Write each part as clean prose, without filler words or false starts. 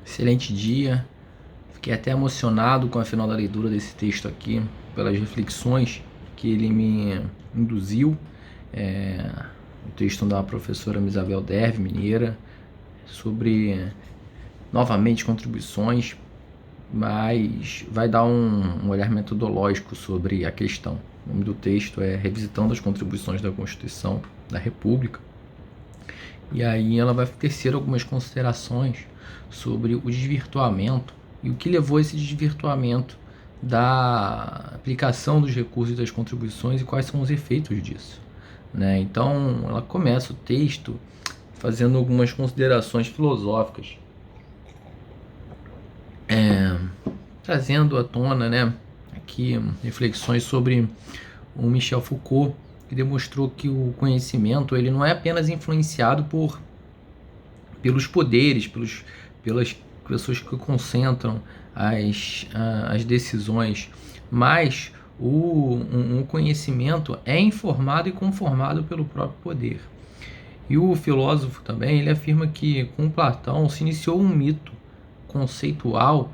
Excelente dia. Fiquei até emocionado com a final da leitura desse texto aqui, pelas reflexões que ele me induziu. O texto da professora Isabel Derve, mineira, sobre, novamente, contribuições, mas vai dar um olhar metodológico sobre a questão. O nome do texto é Revisitando as Contribuições da Constituição da República. E aí ela vai tecer algumas considerações sobre o desvirtuamento e o que levou a esse desvirtuamento da aplicação dos recursos das contribuições e quais são os efeitos disso, né? Então ela começa o texto fazendo algumas considerações filosóficas, trazendo à tona, né, aqui reflexões sobre o Michel Foucault, que demonstrou que o conhecimento ele não é apenas influenciado pelos poderes, pelas pessoas que concentram as decisões, mas um conhecimento é informado e conformado pelo próprio poder. E o filósofo também ele afirma que com Platão se iniciou um mito conceitual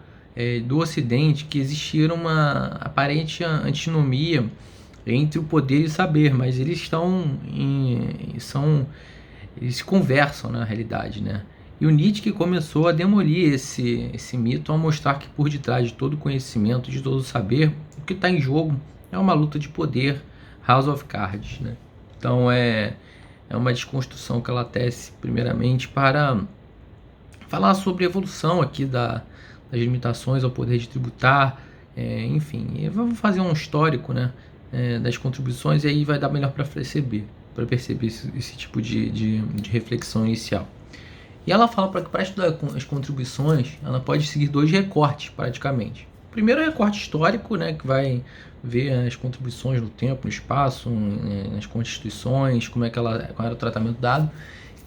do Ocidente, que existia uma aparente antinomia entre o poder e o saber, mas eles eles se conversam na realidade, né? E o Nietzsche começou a demolir esse mito ao mostrar que por detrás de todo conhecimento, de todo saber, o que está em jogo é uma luta de poder, House of Cards, né? Então é uma desconstrução que ela tece primeiramente para falar sobre a evolução aqui das limitações ao poder de tributar, enfim, e vamos fazer um histórico, né, das contribuições, e aí vai dar melhor para perceber esse tipo de reflexão inicial. E ela fala para que para estudar as contribuições, ela pode seguir dois recortes praticamente. O primeiro é o recorte histórico, né, que vai ver as contribuições no tempo, no espaço, nas constituições, qual era o tratamento dado,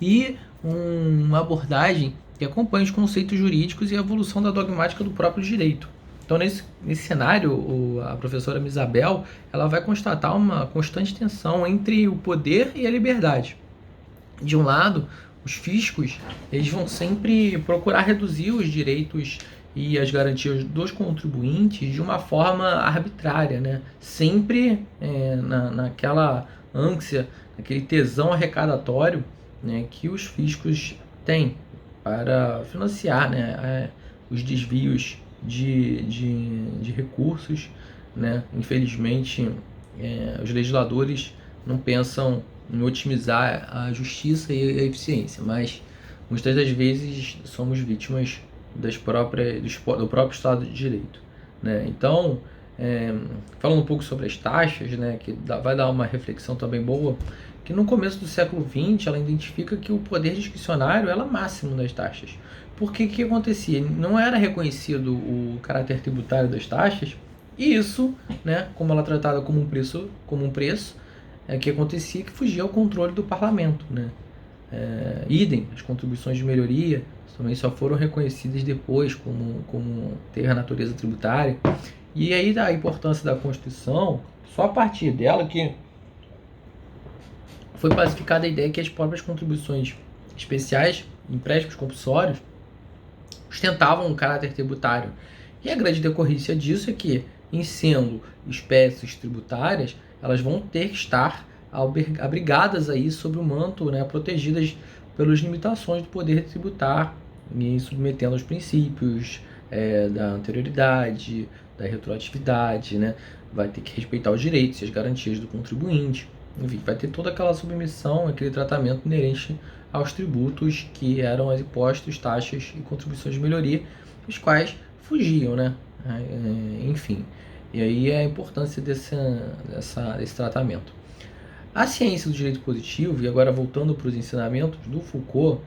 e uma abordagem que acompanha os conceitos jurídicos e a evolução da dogmática do próprio direito. Então, nesse cenário, a professora Isabel ela vai constatar uma constante tensão entre o poder e a liberdade. De um lado, os fiscos eles vão sempre procurar reduzir os direitos e as garantias dos contribuintes de uma forma arbitrária, né? Sempre naquela ânsia, naquele tesão arrecadatório, né, que os fiscos têm para financiar, né, os desvios de recursos, né? Infelizmente, os legisladores não pensam em otimizar a justiça e a eficiência, mas muitas das vezes somos vítimas do próprio Estado de Direito, né? Então, falando um pouco sobre as taxas, né, que vai dar uma reflexão também boa, que no começo do século XX ela identifica que o poder discricionário era máximo das taxas. Porque o que acontecia? Não era reconhecido o caráter tributário das taxas, e isso, né, como ela é tratada como um preço, que acontecia que fugia ao controle do parlamento, né? Idem, as contribuições de melhoria também só foram reconhecidas depois como ter a natureza tributária. E aí a importância da Constituição, só a partir dela que foi pacificada a ideia que as próprias contribuições especiais, empréstimos compulsórios, ostentavam um caráter tributário. E a grande decorrência disso é que, em sendo espécies tributárias, elas vão ter que estar abrigadas aí sob o manto, né, protegidas pelas limitações do poder tributar e submetendo aos princípios da anterioridade, da retroatividade, né? Vai ter que respeitar os direitos e as garantias do contribuinte. Enfim, vai ter toda aquela submissão, aquele tratamento inerente aos tributos que eram as impostos, taxas e contribuições de melhoria, os quais fugiam, né? Enfim, e aí a importância desse tratamento. A ciência do direito positivo, e agora voltando para os ensinamentos do Foucault,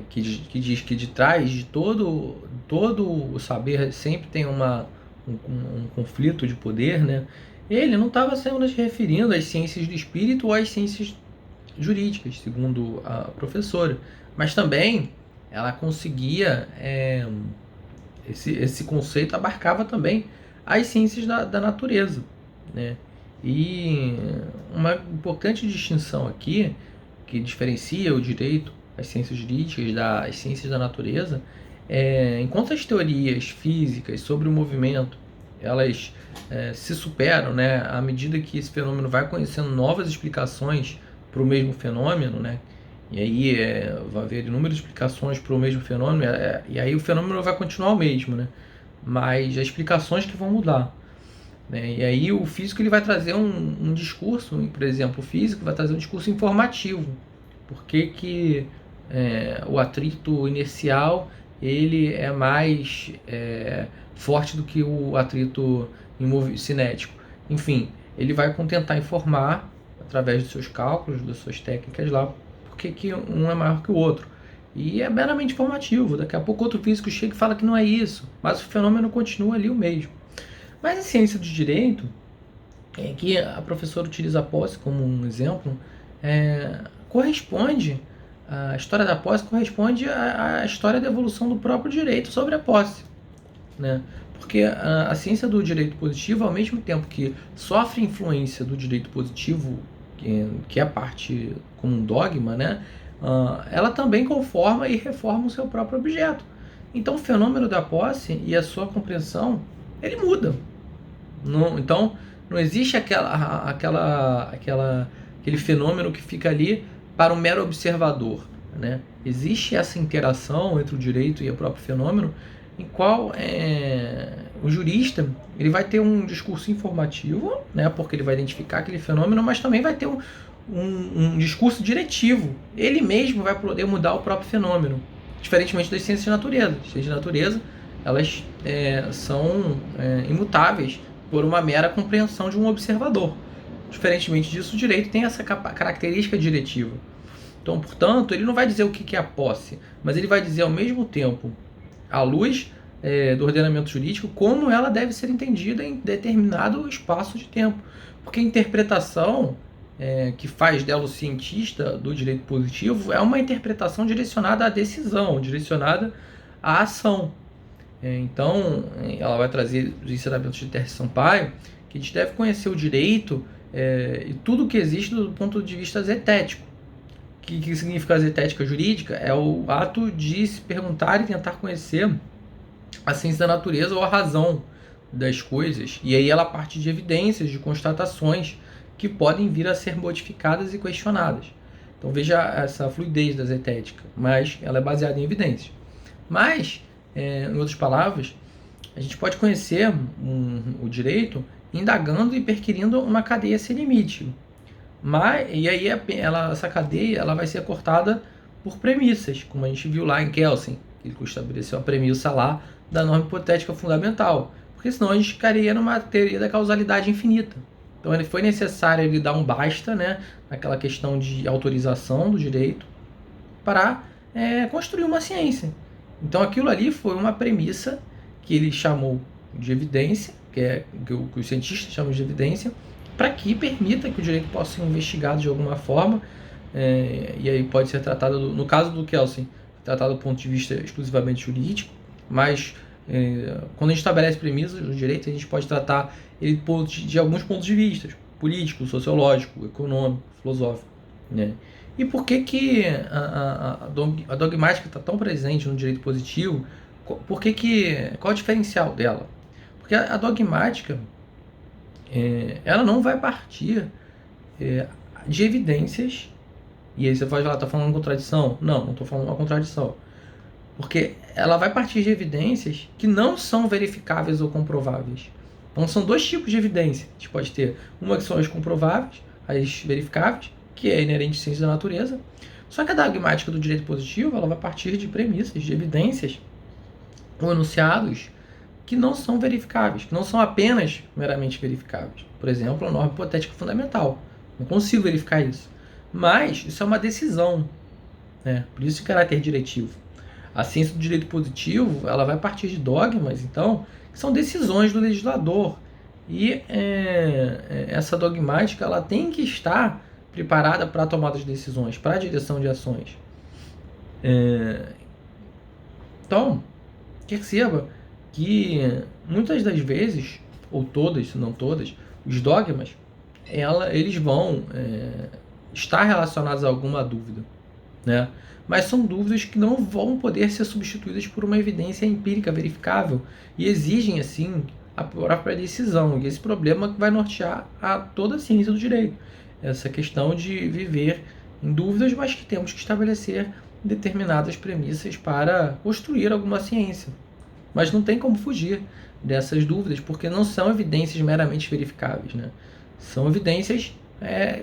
que diz que de trás de todo o saber sempre tem um conflito de poder, né? Ele não estava se referindo às ciências do espírito ou às ciências jurídicas, segundo a professora, mas também ela conseguia, esse conceito abarcava também as ciências da natureza, né? E uma importante distinção aqui, que diferencia o direito, as ciências jurídicas das ciências da natureza, enquanto as teorias físicas sobre o movimento elas se superam, né, à medida que esse fenômeno vai conhecendo novas explicações para o mesmo fenômeno, né, e aí vai haver inúmeras explicações para o mesmo fenômeno, e aí o fenômeno vai continuar o mesmo, né, mas as explicações que vão mudar. Né, e aí o físico ele vai trazer um discurso, por exemplo, o físico vai trazer um discurso informativo. Por que o atrito inercial ele é mais forte do que o atrito cinético? Enfim, ele vai tentar informar, através dos seus cálculos, das suas técnicas lá, por que um é maior que o outro. E é meramente informativo. Daqui a pouco outro físico chega e fala que não é isso, mas o fenômeno continua ali o mesmo. Mas em ciência do direito, que a professora utiliza a posse como um exemplo, corresponde, a história da posse corresponde à história da evolução do próprio direito sobre a posse. Né? Porque a ciência do direito positivo, ao mesmo tempo que sofre influência do direito positivo, que é parte como um dogma, né? Ela também conforma e reforma o seu próprio objeto. Então o fenômeno da posse e a sua compreensão, ele muda. Então não existe aquele fenômeno que fica ali para um mero observador. Né? Existe essa interação entre o direito e o próprio fenômeno, em qual o jurista ele vai ter um discurso informativo, né, porque ele vai identificar aquele fenômeno, mas também vai ter um discurso diretivo. Ele mesmo vai poder mudar o próprio fenômeno, diferentemente das ciências de natureza. As ciências de natureza elas são imutáveis por uma mera compreensão de um observador. Diferentemente disso, o direito tem essa característica diretiva. Então, portanto, ele não vai dizer o que é a posse, mas ele vai dizer ao mesmo tempo, à luz do ordenamento jurídico, como ela deve ser entendida em determinado espaço de tempo. Porque a interpretação que faz dela o cientista do direito positivo é uma interpretação direcionada à decisão, direcionada à ação. Então, ela vai trazer os ensinamentos de Terce Sampaio, que a gente deve conhecer o direito e tudo que existe do ponto de vista zetético. O que significa a zetética jurídica? É o ato de se perguntar e tentar conhecer a ciência da natureza ou a razão das coisas. E aí ela parte de evidências, de constatações que podem vir a ser modificadas e questionadas. Então veja essa fluidez da zetética, mas ela é baseada em evidências. Mas, em outras palavras, a gente pode conhecer o direito indagando e perquirindo uma cadeia sem limite. E aí essa cadeia ela vai ser cortada por premissas, como a gente viu lá em Kelsen, ele estabeleceu a premissa lá da norma hipotética fundamental, porque senão a gente ficaria numa teoria da causalidade infinita. Então ele foi necessário ele dar um basta, né, naquela questão de autorização do direito, para construir uma ciência. Então aquilo ali foi uma premissa que ele chamou de evidência, que os cientistas chamam de evidência, para que permita que o direito possa ser investigado de alguma forma, e aí pode ser tratado, no caso do Kelsen, tratado do ponto de vista exclusivamente jurídico, mas quando a gente estabelece premissas do direito, a gente pode tratar ele de alguns pontos de vista, político, sociológico, econômico, filosófico. Né? E por que a dogmática está tão presente no direito positivo? Qual é o diferencial dela? Porque a dogmática ela não vai partir de evidências. E aí você pode falar, está falando uma contradição? Não estou falando uma contradição. Porque ela vai partir de evidências que não são verificáveis ou comprováveis. Então são dois tipos de evidência. A gente pode ter uma que são as comprováveis, as verificáveis, que é inerente à ciência da natureza. Só que a dogmática do direito positivo ela vai partir de premissas, de evidências ou enunciados que não são verificáveis, que não são apenas meramente verificáveis. Por exemplo, a norma hipotética fundamental. Não consigo verificar isso. Mas isso é uma decisão, né? Por isso o caráter diretivo. A ciência do direito positivo ela vai partir de dogmas, então, que são decisões do legislador. E essa dogmática ela tem que estar preparada para a tomada de decisões, para a direção de ações. Então, perceba que muitas das vezes, ou todas, se não todas, os dogmas, eles vão estar relacionados a alguma dúvida, né? mas são dúvidas que não vão poder ser substituídas por uma evidência empírica verificável e exigem, assim, a própria decisão. E esse problema vai nortear a toda a ciência do direito. Essa questão de viver em dúvidas, mas que temos que estabelecer determinadas premissas para construir alguma ciência. Mas não tem como fugir dessas dúvidas, porque não são evidências meramente verificáveis, né? São evidências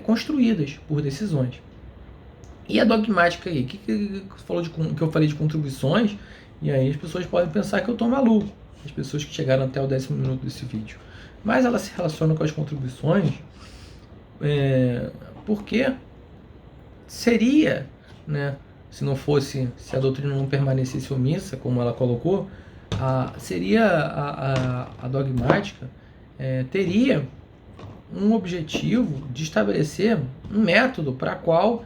construídas por decisões. E a dogmática aí? Que eu falei de contribuições, e aí as pessoas podem pensar que eu estou maluco, as pessoas que chegaram até o 10º minuto desse vídeo. Mas ela se relaciona com as contribuições porque seria, né, se a doutrina não permanecesse omissa, como ela colocou, a dogmática teria um objetivo de estabelecer um método para qual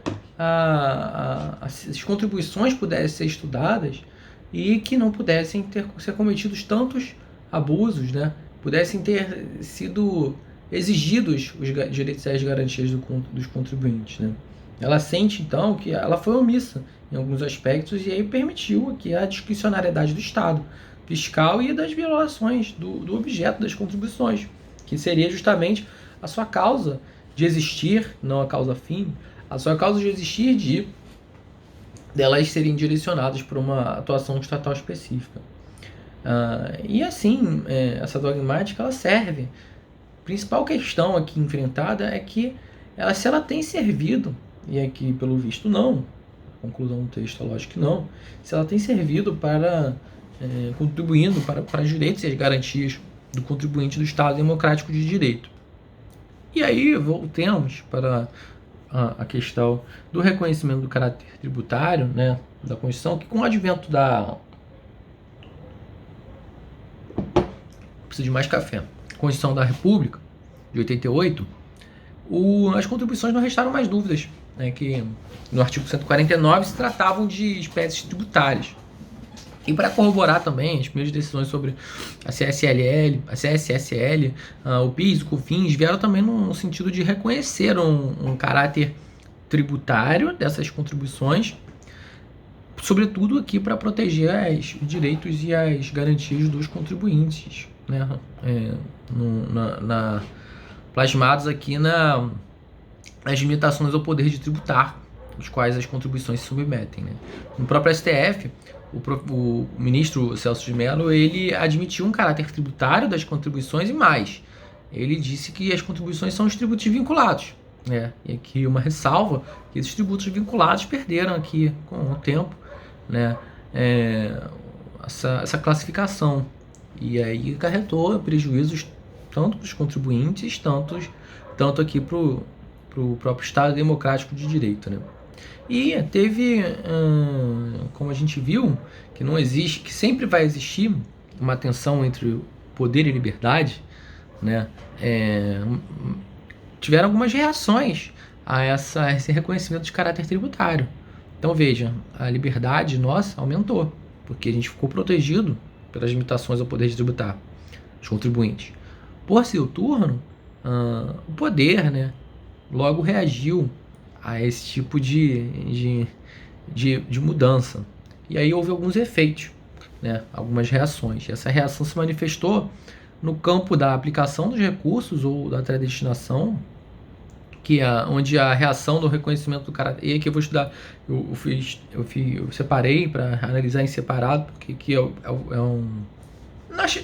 as contribuições pudessem ser estudadas e que não pudessem ser cometidos tantos abusos, né? Pudessem ter sido exigidos os direitos e as garantias dos contribuintes, né? Ela sente, então, que ela foi omissa em alguns aspectos e aí permitiu aqui a discricionariedade do Estado fiscal e das violações do objeto das contribuições, que seria justamente a sua causa de existir, não a causa fim, a sua causa de existir delas serem direcionadas por uma atuação estatal específica. E assim, essa dogmática ela serve. A principal questão aqui enfrentada é que se ela tem servido, e aqui pelo visto não, a conclusão do texto é lógico que não, se ela tem servido contribuindo para os direitos e as garantias do contribuinte do Estado Democrático de Direito. E aí voltemos para a questão do reconhecimento do caráter tributário, né, da Constituição, que com o advento preciso de mais café. Constituição da República, de 88, as contribuições não restaram mais dúvidas, né, que no artigo 149 se tratavam de espécies tributárias. E para corroborar também as primeiras decisões sobre a CSLL, a CSSL, o PIS, o COFINS, vieram também no sentido de reconhecer um caráter tributário dessas contribuições, sobretudo aqui para proteger os direitos e as garantias dos contribuintes, né? Plasmados aqui nas limitações ao poder de tributar, os quais as contribuições se submetem, né? No próprio STF, o ministro Celso de Mello, ele admitiu um caráter tributário das contribuições e mais. Ele disse que as contribuições são os tributos vinculados, né? E aqui uma ressalva, que esses tributos vinculados perderam aqui com o tempo, né, essa classificação. E aí acarretou prejuízos tanto para os contribuintes, tanto aqui para o próprio Estado Democrático de Direito, né? E teve, como a gente viu, que não existe, que sempre vai existir uma tensão entre poder e liberdade, né? Tiveram algumas reações a esse reconhecimento de caráter tributário. Então veja, a liberdade nossa aumentou, porque a gente ficou protegido pelas limitações ao poder de tributar, os contribuintes. Por seu turno, o poder, né, logo reagiu a esse tipo de mudança. E aí houve alguns efeitos, né, algumas reações. E essa reação se manifestou no campo da aplicação dos recursos ou da predestinação, onde a reação do reconhecimento do caráter... E aqui eu vou estudar, eu separei para analisar em separado, porque aqui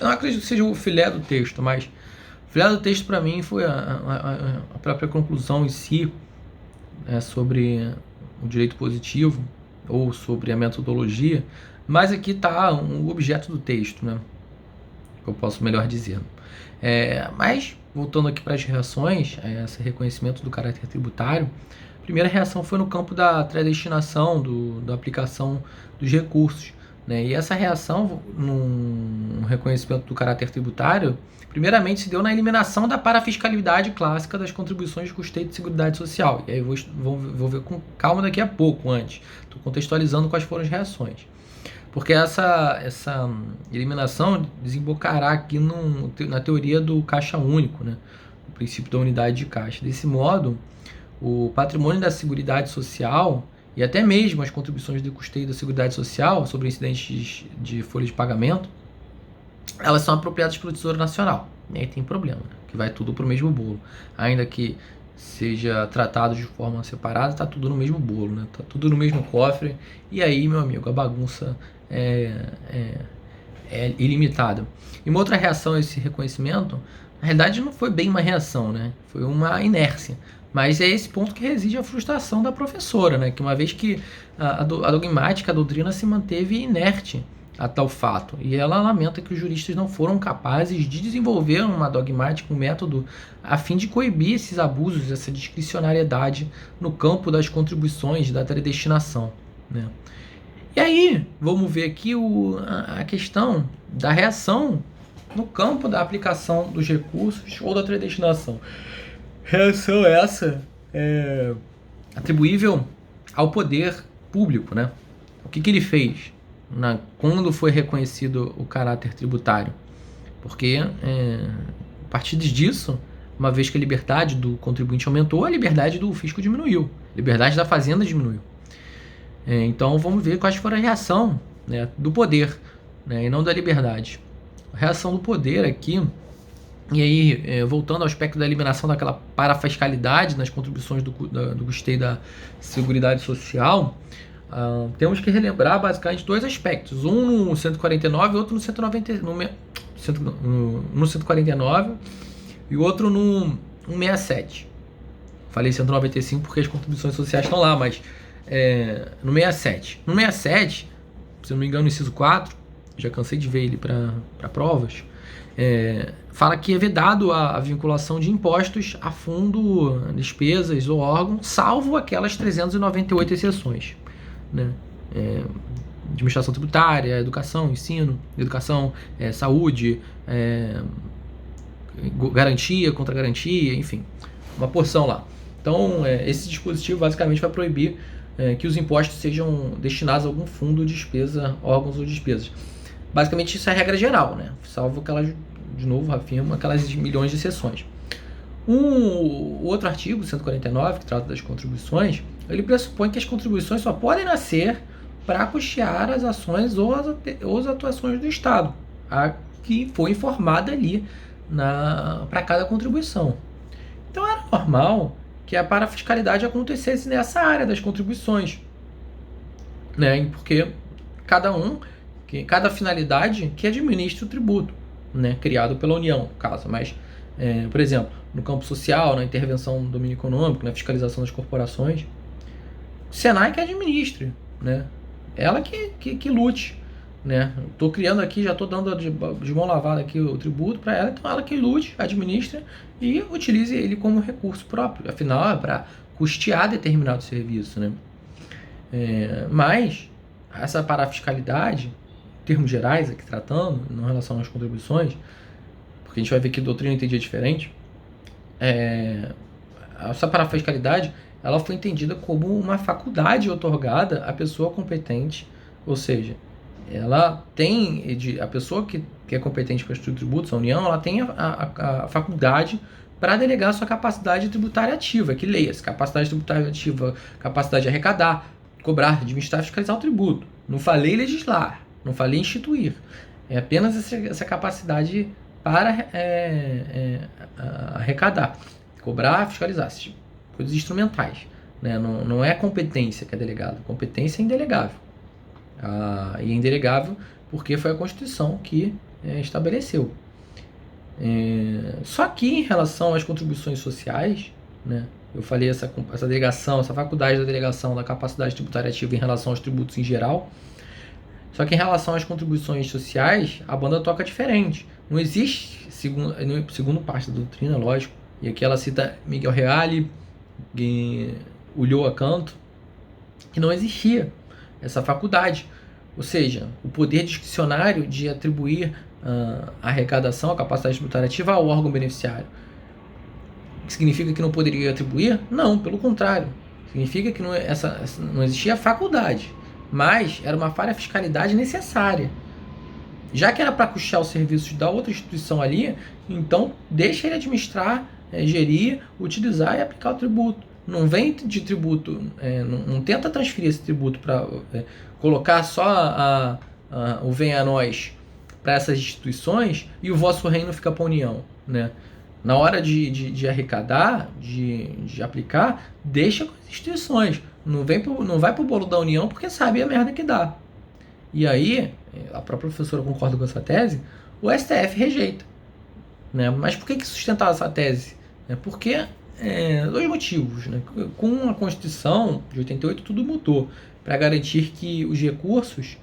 não acredito que seja o filé do texto, mas o filé do texto para mim foi a própria conclusão em si, sobre o direito positivo ou sobre a metodologia, mas aqui está o objeto do texto, né? Eu posso melhor dizer. Mas, voltando aqui para as reações, esse reconhecimento do caráter tributário, a primeira reação foi no campo da predestinação, da aplicação dos recursos, né? E essa reação no reconhecimento do caráter tributário, primeiramente se deu na eliminação da parafiscalidade clássica das contribuições de custeio de seguridade social. E aí vou ver com calma daqui a pouco, antes. Estou contextualizando quais foram as reações. Porque essa eliminação desembocará aqui na teoria do caixa único, né? O princípio da unidade de caixa. Desse modo, o patrimônio da Seguridade Social e até mesmo as contribuições de custeio da Seguridade Social sobre incidentes de folha de pagamento, elas são apropriadas pelo Tesouro Nacional. E aí tem problema, né? Que vai tudo para o mesmo bolo. Ainda que seja tratado de forma separada, está tudo no mesmo bolo, né? Tá tudo no mesmo cofre. E aí, meu amigo, a bagunça é ilimitada. E uma outra reação a esse reconhecimento, na realidade não foi bem uma reação, né? Foi uma inércia. Mas é esse ponto que reside a frustração da professora, né? Que uma vez que a dogmática, a doutrina se manteve inerte a tal fato. E ela lamenta que os juristas não foram capazes de desenvolver uma dogmática, um método, a fim de coibir esses abusos, essa discricionariedade no campo das contribuições, da predestinação, né? E aí, vamos ver aqui a questão da reação no campo da aplicação dos recursos ou da predestinação. Reação essa atribuível ao poder público, né? O que ele fez quando foi reconhecido o caráter tributário? Porque a partir disso, uma vez que a liberdade do contribuinte aumentou, a liberdade do fisco diminuiu, a liberdade da fazenda diminuiu. Então vamos ver quais foram a reação, né, do poder, né, e não da liberdade. A reação do poder aqui, e aí voltando ao aspecto da eliminação daquela parafiscalidade nas contribuições do custeio da Seguridade Social, temos que relembrar basicamente dois aspectos, um no 149 e outro no 149 e outro no 167. Falei 195 porque as contribuições sociais estão lá, mas no 67. No 67, se não me engano, no inciso 4, já cansei de ver ele para provas, fala que é vedado a vinculação de impostos a fundo, despesas ou órgão, salvo aquelas 398 exceções, né? Administração tributária, educação, ensino, saúde, garantia, contra-garantia, enfim, uma porção lá. Então, esse dispositivo basicamente vai proibir que os impostos sejam destinados a algum fundo, despesa, órgãos ou despesas. Basicamente, isso é a regra geral, né? Salvo aquelas, de novo, afirmo, aquelas milhões de exceções. O outro artigo, 149, que trata das contribuições, ele pressupõe que as contribuições só podem nascer para custear as ações ou as atuações do Estado, a que foi informada ali para cada contribuição. Então, era normal que a parafiscalidade acontecesse nessa área das contribuições, né? Porque cada finalidade que administra o tributo, né? Criado pela União, no caso. Mas, por exemplo, no campo social, na intervenção no domínio econômico, na fiscalização das corporações, o Senai que administre, né? Ela que lute, né? Estou criando aqui, já estou dando de mão lavada aqui o tributo para ela, então ela que lute, administre e utilize ele como recurso próprio. Afinal, é para custear determinado serviço, né? Mas essa parafiscalidade, em termos gerais aqui tratando, em relação às contribuições, porque a gente vai ver que a doutrina entendia diferente, essa parafiscalidade ela foi entendida como uma faculdade otorgada à pessoa competente, ou seja, ela tem, a pessoa que é competente para instituir tributos, a União, ela tem a faculdade para delegar sua capacidade tributária ativa, que leia-se, capacidade tributária ativa, capacidade de arrecadar, cobrar, administrar, fiscalizar o tributo. Não falei legislar, não falei instituir. É apenas essa capacidade para arrecadar, cobrar, fiscalizar, coisas instrumentais, né? Não é competência que é delegado, competência é indelegável. E é indelegável porque foi a Constituição que estabeleceu. Só que em relação às contribuições sociais, né, eu falei essa delegação, essa faculdade da delegação da capacidade tributária ativa em relação aos tributos em geral. Só que em relação às contribuições sociais, a banda toca diferente. Não existe, segundo parte da doutrina, lógico, e aqui ela cita Miguel Reale, Ulloa Canto, que não existia essa faculdade, ou seja, o poder discricionário de atribuir a arrecadação, a capacidade tributária ativa ao órgão beneficiário. Significa que não poderia atribuir? Não, pelo contrário. Significa que não existia faculdade, mas era uma parafiscalidade necessária. Já que era para custear os serviços da outra instituição ali, então deixa ele administrar, gerir, utilizar e aplicar o tributo. não vem de tributo, não tenta transferir esse tributo para colocar só o venha a nós para essas instituições e o vosso reino fica para a União, né? Na hora de arrecadar, de aplicar, deixa com as instituições. Não vai para o bolo da União porque sabe a merda que dá. E aí, a própria professora concorda com essa tese, o STF rejeita. Né? Mas por que sustentar essa tese? Porque dois motivos. Né? Com a Constituição de 88 tudo mudou para garantir que os recursos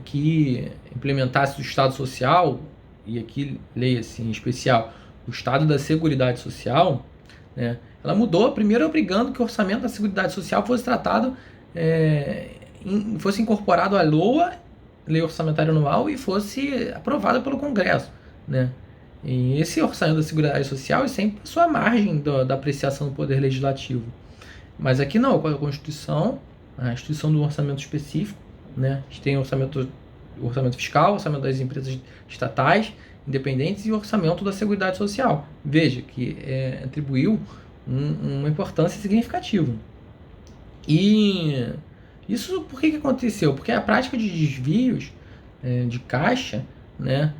que implementasse o Estado Social, e aqui leia-se em especial o Estado da Seguridade Social, né? Ela mudou, primeiro obrigando que o orçamento da Seguridade Social fosse tratado, fosse incorporado à LOA, Lei Orçamentária Anual, e fosse aprovado pelo Congresso, né? E esse orçamento da Seguridade Social é sempre a sua margem da apreciação do Poder Legislativo. Mas aqui não, com a Constituição, a instituição do orçamento específico, né? A gente tem o orçamento fiscal, o orçamento das empresas estatais, independentes e o orçamento da Seguridade Social. Veja que atribuiu uma importância significativa. E isso por que aconteceu? Porque a prática de desvios de caixa, né,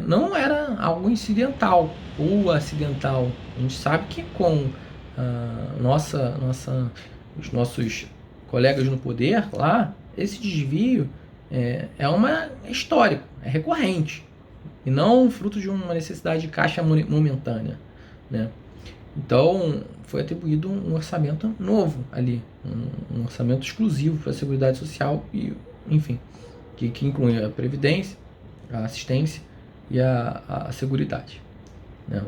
não era algo incidental ou acidental. A gente sabe que com os nossos colegas no poder lá, esse desvio é histórico, é recorrente, e não fruto de uma necessidade de caixa momentânea, né? Então, foi atribuído um orçamento novo ali, um orçamento exclusivo para a Seguridade Social, e, enfim, que inclui a Previdência, a Assistência e a Seguridade, né?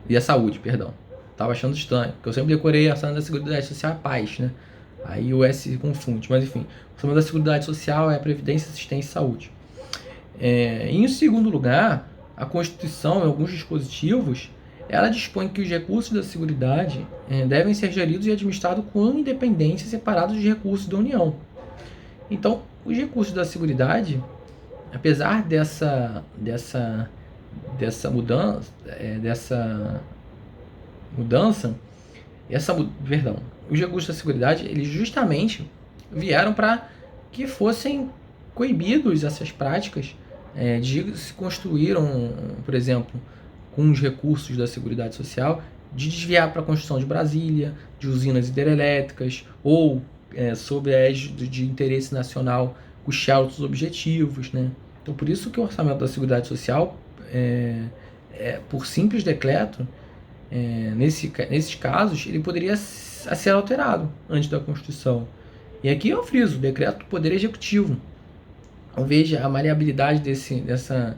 E a Saúde, perdão. Estava achando estranho, porque eu sempre decorei a orçamento da Seguridade Social a paz, né? Aí o S confunde, mas enfim, o orçamento da Seguridade Social é a Previdência, Assistência e Saúde. Em segundo lugar, a Constituição, em alguns dispositivos, ela dispõe que os recursos da Seguridade devem ser geridos e administrados com independência, separados dos recursos da União. Então, os recursos da Seguridade, apesar dessa mudança, os recursos da Seguridade, eles justamente vieram para que fossem coibidos essas práticas de se construíram, por exemplo, com os recursos da Seguridade Social, de desviar para a construção de Brasília, de usinas hidrelétricas, ou sob a égide de interesse nacional, custear outros objetivos, né? Então, por isso que o orçamento da Seguridade Social, por simples decreto, nesses casos, ele poderia ser alterado antes da Constituição. E aqui eu friso, o decreto do Poder Executivo. Então, veja a maleabilidade dessa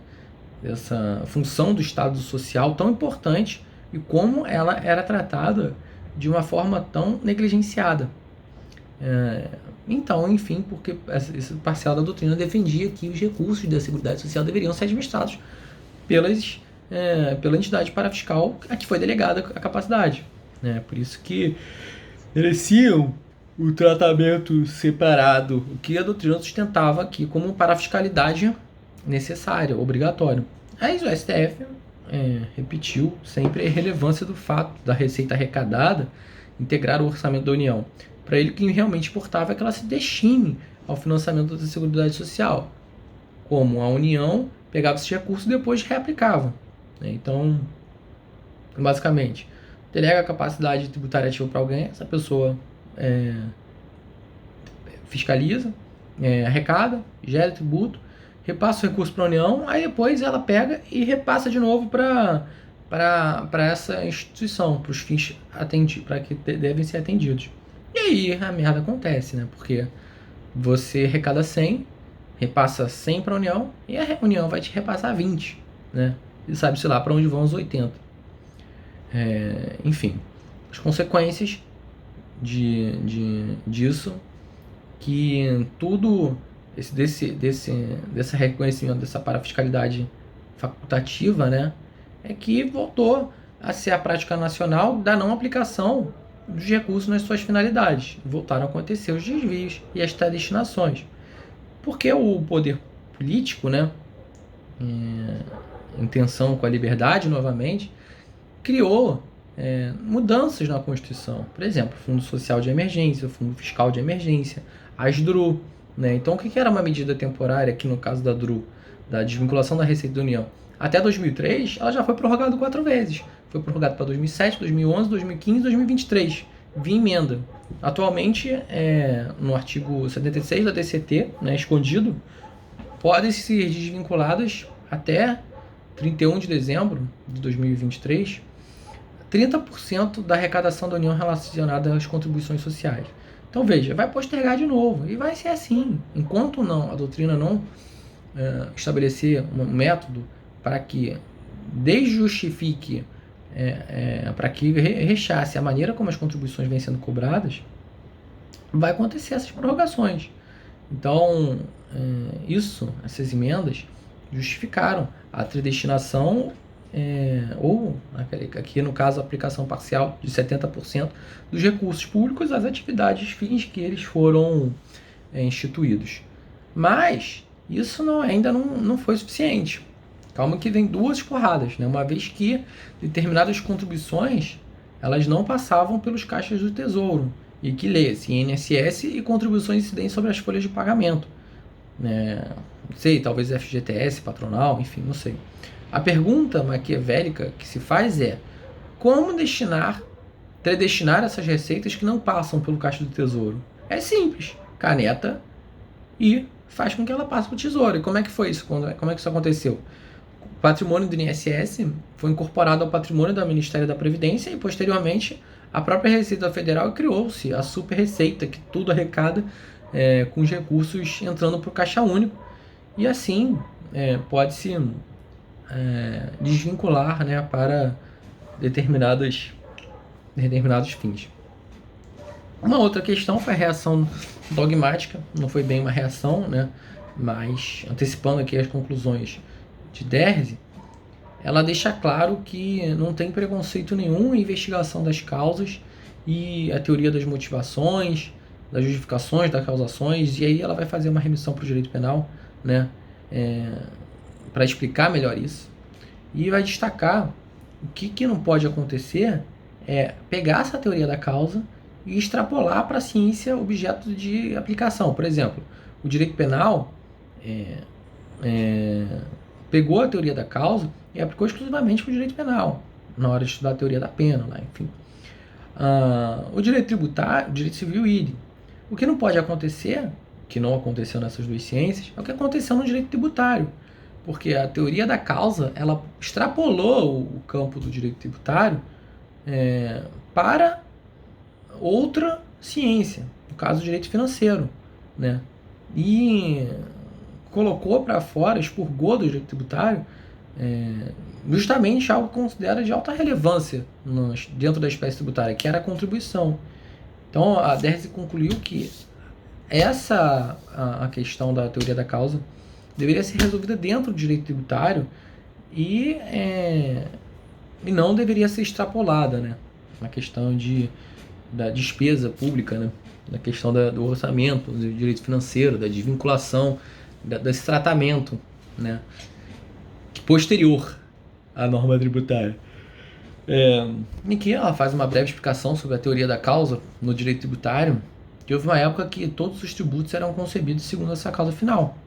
função do Estado Social tão importante e como ela era tratada de uma forma tão negligenciada. Então, enfim, porque essa parcela da doutrina defendia que os recursos da Seguridade Social deveriam ser administrados pela entidade parafiscal a que foi delegada a capacidade. Por isso que mereciam o tratamento separado, o que a doutrina sustentava aqui como parafiscalidade necessária, obrigatório. Aí o STF repetiu sempre a relevância do fato da receita arrecadada integrar o orçamento da União. Para ele, o que realmente importava é que ela se destine ao financiamento da Seguridade Social, como a União pegava esses recursos e depois reaplicava. Então, basicamente, delega a capacidade tributária ativa para alguém, essa pessoa fiscaliza, arrecada, gera tributo, repassa o recurso para a União, aí depois ela pega e repassa de novo para essa instituição, para os fins para que devem ser atendidos. E aí a merda acontece, né? Porque você arrecada 100, repassa 100 para a União e a União vai te repassar 20, né? E sabe-se lá para onde vão os 80. Enfim, as consequências disso, que tudo desse reconhecimento dessa parafiscalidade facultativa, né, é que voltou a ser a prática nacional da não aplicação dos recursos nas suas finalidades. Voltaram a acontecer os desvios e as destinações. Porque o poder político, né, em tensão com a liberdade novamente, criou mudanças na Constituição. Por exemplo, Fundo Social de Emergência, Fundo Fiscal de Emergência, as DRU. Né? Então, o que era uma medida temporária aqui no caso da DRU, da desvinculação da Receita da União? Até 2003, ela já foi prorrogada 4 vezes. Foi prorrogada para 2007, 2011, 2015 e 2023, via emenda. Atualmente, no artigo 76 da DCT, né, escondido, podem ser desvinculadas até 31 de dezembro de 2023, 30% da arrecadação da União relacionada às contribuições sociais. Então veja, vai postergar de novo, e vai ser assim, enquanto a doutrina não estabelecer um método para que desjustifique, para que rechace a maneira como as contribuições vêm sendo cobradas, vai acontecer essas prorrogações. Então, essas emendas justificaram a tridestinação, ou aqui no caso a aplicação parcial de 70% dos recursos públicos às atividades fins que eles foram instituídos. Mas isso ainda não foi suficiente. Calma que vem duas porradas, né? Uma vez que determinadas contribuições elas não passavam pelos caixas do Tesouro, e que lê-se INSS e contribuições incidentes sobre as folhas de pagamento. Não sei, talvez FGTS, patronal, enfim, não sei. A pergunta maquiavélica que se faz é: como predestinar essas receitas que não passam pelo caixa do Tesouro? É simples, caneta e faz com que ela passe para o Tesouro. E como é que foi isso? Como é que isso aconteceu? O patrimônio do INSS foi incorporado ao patrimônio do Ministério da Previdência e, posteriormente, a própria Receita Federal criou-se a super receita, que tudo arrecada com os recursos entrando para o Caixa Único. E assim pode-se desvincular, né, para determinados fins. Uma outra questão foi a reação dogmática, não foi bem uma reação, né, mas antecipando aqui as conclusões de Derzi, ela deixa claro que não tem preconceito nenhum em investigação das causas e a teoria das motivações, das justificações, das causações, e aí ela vai fazer uma remissão para o direito penal, né, para explicar melhor isso. E vai destacar o que não pode acontecer é pegar essa teoria da causa e extrapolar para a ciência objeto de aplicação. Por exemplo, o direito penal pegou a teoria da causa e aplicou exclusivamente para o direito penal, na hora de estudar a teoria da pena, lá, enfim. O direito tributário, o direito civil, idem. O que não pode acontecer, que não aconteceu nessas duas ciências, é o que aconteceu no direito tributário, porque a teoria da causa ela extrapolou o campo do direito tributário para outra ciência, no caso do direito financeiro, né? E colocou para fora, expurgou do direito tributário justamente algo que considera de alta relevância dentro da espécie tributária, que era a contribuição. Então a Derzi concluiu que a questão da teoria da causa deveria ser resolvida dentro do direito tributário e não deveria ser extrapolada, né, na questão da despesa pública, né, na questão do orçamento, do direito financeiro, da desvinculação, desse tratamento, né, posterior à norma tributária. Em que ela faz uma breve explicação sobre a teoria da causa no direito tributário, que houve uma época que todos os tributos eram concebidos segundo essa causa final.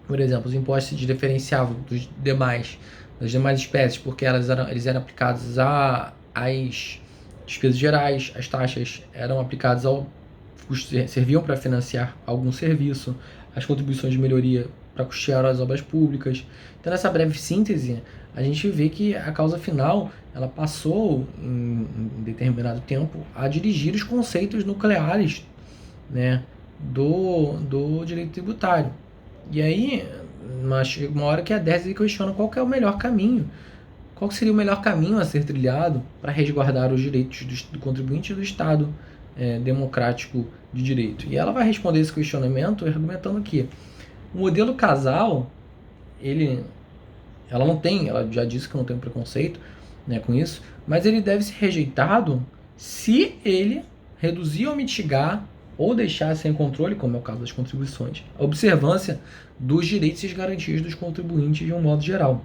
Por exemplo, os impostos se diferenciavam das demais espécies porque eles eram aplicados às despesas gerais, as taxas eram aplicadas serviam para financiar algum serviço, as contribuições de melhoria para custear as obras públicas. Então, nessa breve síntese, a gente vê que a causa final ela passou, em determinado tempo, a dirigir os conceitos nucleares, né, do direito tributário. E aí, chega uma hora que a Derzi questiona qual que é o melhor caminho, qual seria o melhor caminho a ser trilhado para resguardar os direitos do contribuinte e do Estado democrático de direito. E ela vai responder esse questionamento argumentando que o modelo casal, ela já disse que não tem preconceito, né, com isso, mas ele deve ser rejeitado se ele reduzir ou mitigar ou deixar sem controle, como é o caso das contribuições, a observância dos direitos e garantias dos contribuintes de um modo geral,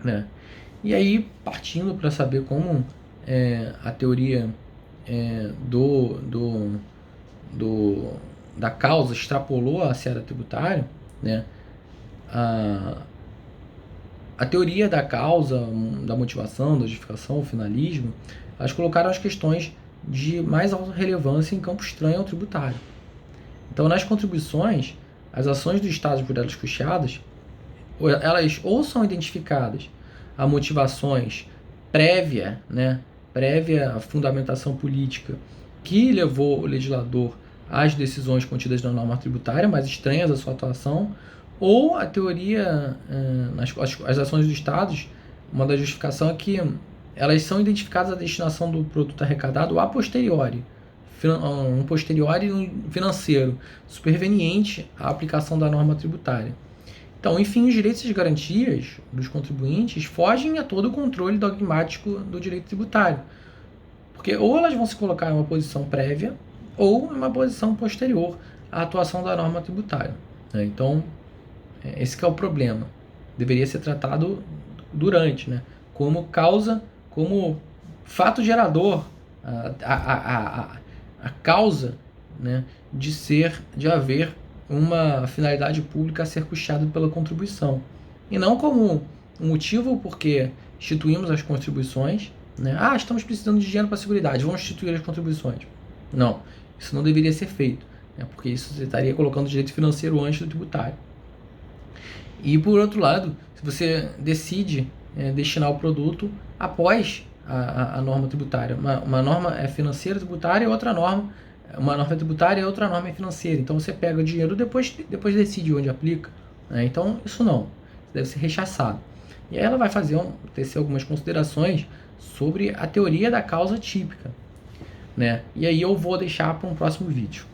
né? E aí, partindo para saber como a teoria da causa extrapolou a seara tributária, né? A teoria da causa, da motivação, da justificação, o finalismo, elas colocaram as questões de mais alta relevância em campo estranho ao tributário. Então, nas contribuições, as ações do Estado por elas custeadas, elas ou são identificadas a motivações prévia fundamentação política que levou o legislador às decisões contidas na norma tributária, mais estranhas à sua atuação, ou a teoria, as ações dos Estados, uma da justificação é que elas são identificadas a destinação do produto arrecadado a posteriori, um posteriori financeiro, superveniente à aplicação da norma tributária. Então, enfim, os direitos e garantias dos contribuintes fogem a todo o controle dogmático do direito tributário, porque ou elas vão se colocar em uma posição prévia ou em uma posição posterior à atuação da norma tributária. Então, esse que é o problema. Deveria ser tratado durante, como causa, como fato gerador, a causa, de haver uma finalidade pública a ser custeada pela contribuição. E não como um motivo porque instituímos as contribuições, estamos precisando de dinheiro para a Seguridade, vamos instituir as contribuições. Não, isso não deveria ser feito, porque isso você estaria colocando o direito financeiro antes do tributário. E por outro lado, se você decide destinar o produto após a norma tributária, uma norma é financeira tributária e outra norma, uma norma tributária e outra norma é financeira. Então você pega o dinheiro depois decide onde aplica. Então isso não, isso deve ser rechaçado. E aí ela vai tecer algumas considerações sobre a teoria da causa típica. E aí eu vou deixar para um próximo vídeo.